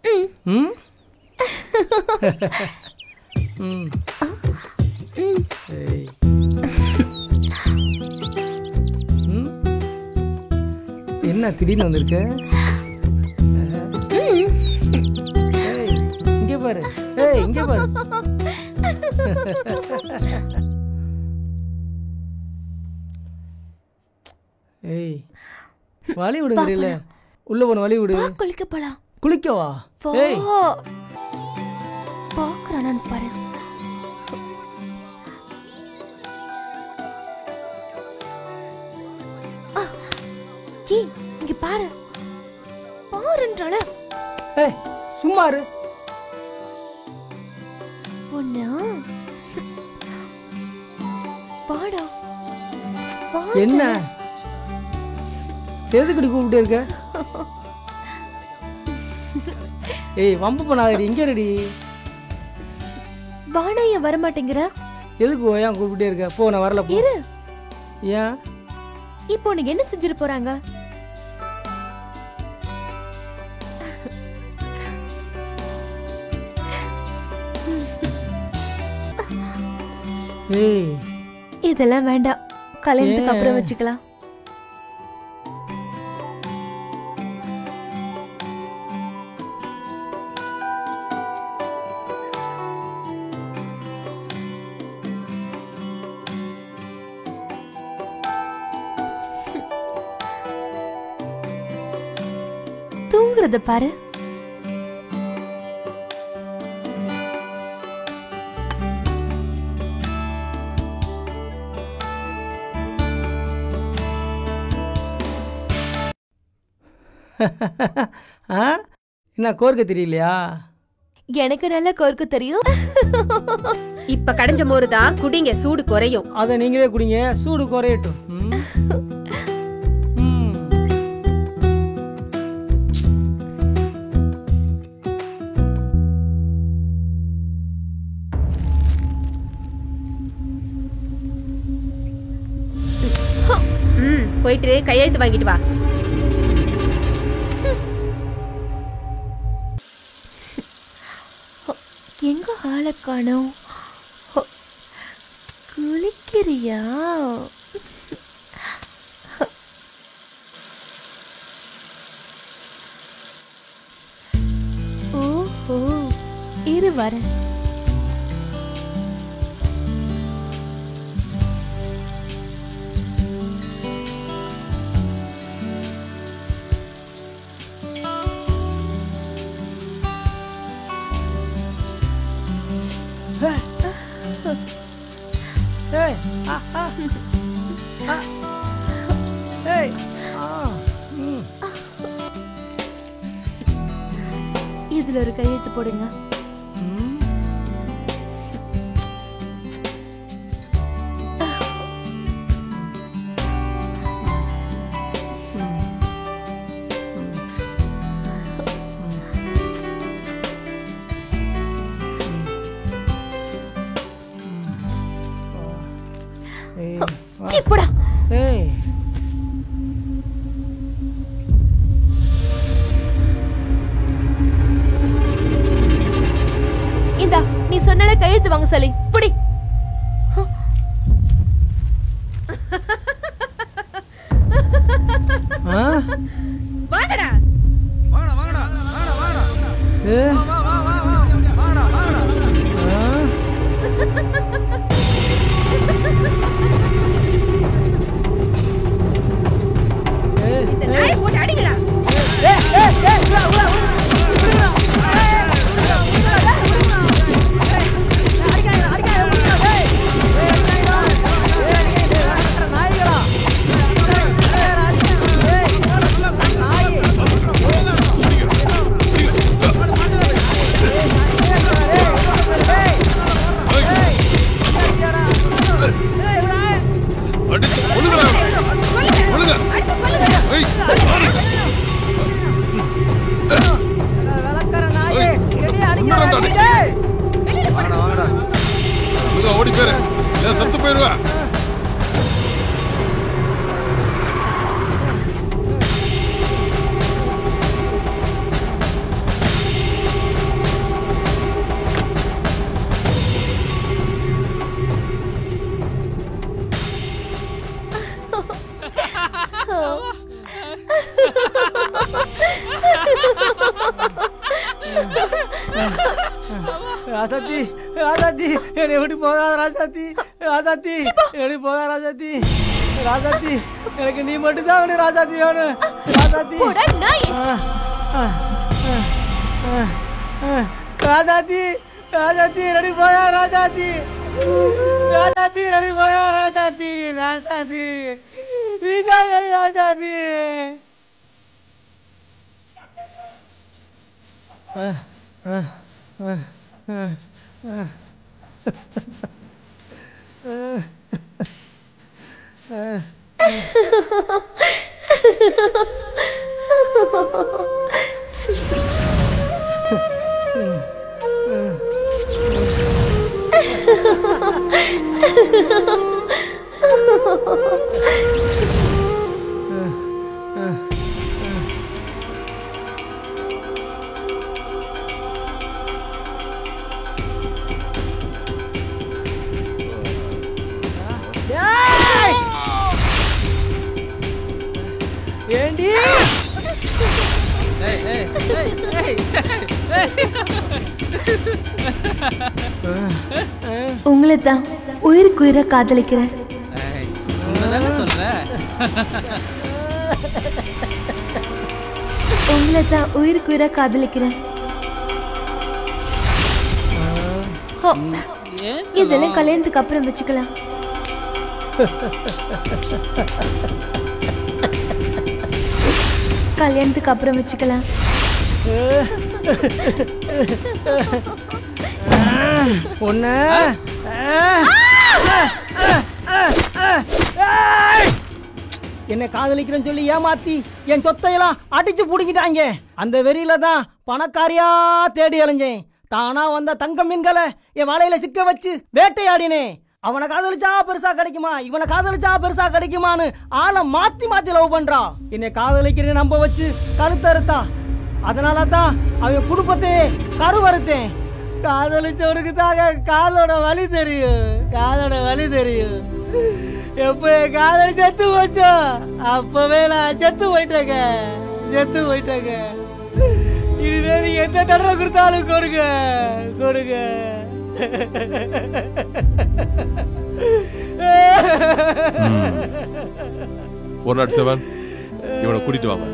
ம் என்ன திடீர்னு வந்திருக்க? இங்கே பாரு, இங்கே பாரு. ஏய் வழி விடுங்கறில்ல, உள்ள போன வழி விடு. குளிக்க போலாம். குளிக்கவா? ஏய் பாக்குறானு பாரு. ஏய் இங்க பாரு, பாருன்றால. ஏய் சும்மா இரு. பொண்ணா பாடா. என்ன எதுக்கு கூப்பிட்டே இருக்க? ஏய் வம்பு பண்ணாதடி, இங்க ரெடி. வாடா, ஏன் வர மாட்டேங்கிற? எதுக்கு ஏன் கூப்பிட்டே இருக்க? போ, நான் வரல. போ. இரு. ஏன் இப்போ உனக்கு என்ன செஞ்சிட போறாங்க? ஏய் இதெல்லாம் வேண்டாம், கல்யாணத்துக்கு அப்புறம் வச்சுக்கலாம். தூங்குறத பாரு. என்ன கோர்க்க தெரியலையா? எனக்கு நல்லா கோர்க்க தெரியும். இப்ப கடைஞ்ச மோருதான் குடிங்க, சூடு குறையும். அத நீங்களே குடிங்க, சூடு குறையட்டும். போயிட்டு கையெழுத்து வாங்கிட்டு வா. எங்க ஆளை காணோம்? குளிக்கிறியா? ஓஹோ, இரு வரேன். இதுல ஒரு கையெழுத்து போடுங்க. போடா. இந்தா, நீ சொன்னாலே கையெழுத்து வாங்க சொல்லி புடி. வாங்கடா. வாங்கடா வாங்கடா வாங்கடா வாங்கடா. வா வா வா வா வாங்கடா வாங்கடா. இந்த நாய் போட்டு அடிங்கடா. ராசாத்தி ராசாத்தி என்னை விட்டு போகாத ராசாத்தி ராசாத்தி என்னை போகாத ராசாத்தி ராசாத்தி எனக்கு நீ மட்டும் தான் வேணும் ராசாத்தி வேணும் ராசாத்தி ராசாத்தி ராசாத்தி ரெடி போயா ராசாத்தி ராசாத்தி ரெடி போயா ராசாத்தி ராசாத்தி ராசாத்தி ஏண்டி உங்களை தான் உயிருக்கு உயிரை காதலிக்கிறேன். உங்களை தான் உயிருக்கு உயிரை காதலிக்கிறேன். இதெல்லாம் கல்யாணத்துக்கு அப்புறம் வச்சுக்கலாம். கல்யாணத்துக்கு அப்புறம் வச்சுக்கலாம். ஒண்ணு என்னை காதலிக்கிறேன்னு சொல்லி ஏமாத்தி என் சொத்தையெல்லாம் அடிச்சு புடிக்கிட்டாங்க. அந்த வெறியில தான் பணக்காரியா தேடி அலைஞ்சேன். தானா வந்த தங்க மீன்களை என் வலையில சிக்க வச்சு வேட்டையாடினேன். அவனை காதலிச்சா பெருசா கிடைக்குமா, இவனை காதலிச்சா பெருசா கிடைக்குமான்னு ஆளை மாத்தி மாத்தி லவ் பண்றா. என்னை காதலிக்கிறேன்னு நம்ப வச்சு கருத்தறுத்தா. அதனால தான் அவன் குடும்பத்தையே கருவறுத்தேன். காதலிச்சவனுக்கு தாங்க காதோட வலி தெரியும், காதோட வலி தெரியும். எப்ப என் காதலி செத்து போச்சோ அப்பவே நான் செத்து போயிட்டேங்க, செத்து போயிட்டேங்க. இனிமே நீ எந்த தடவை கொடுத்தாலும் கொடுங்க, கொடுங்க. ஒரு நாட் 7 இவனை கூட்டிட்டு வாங்க.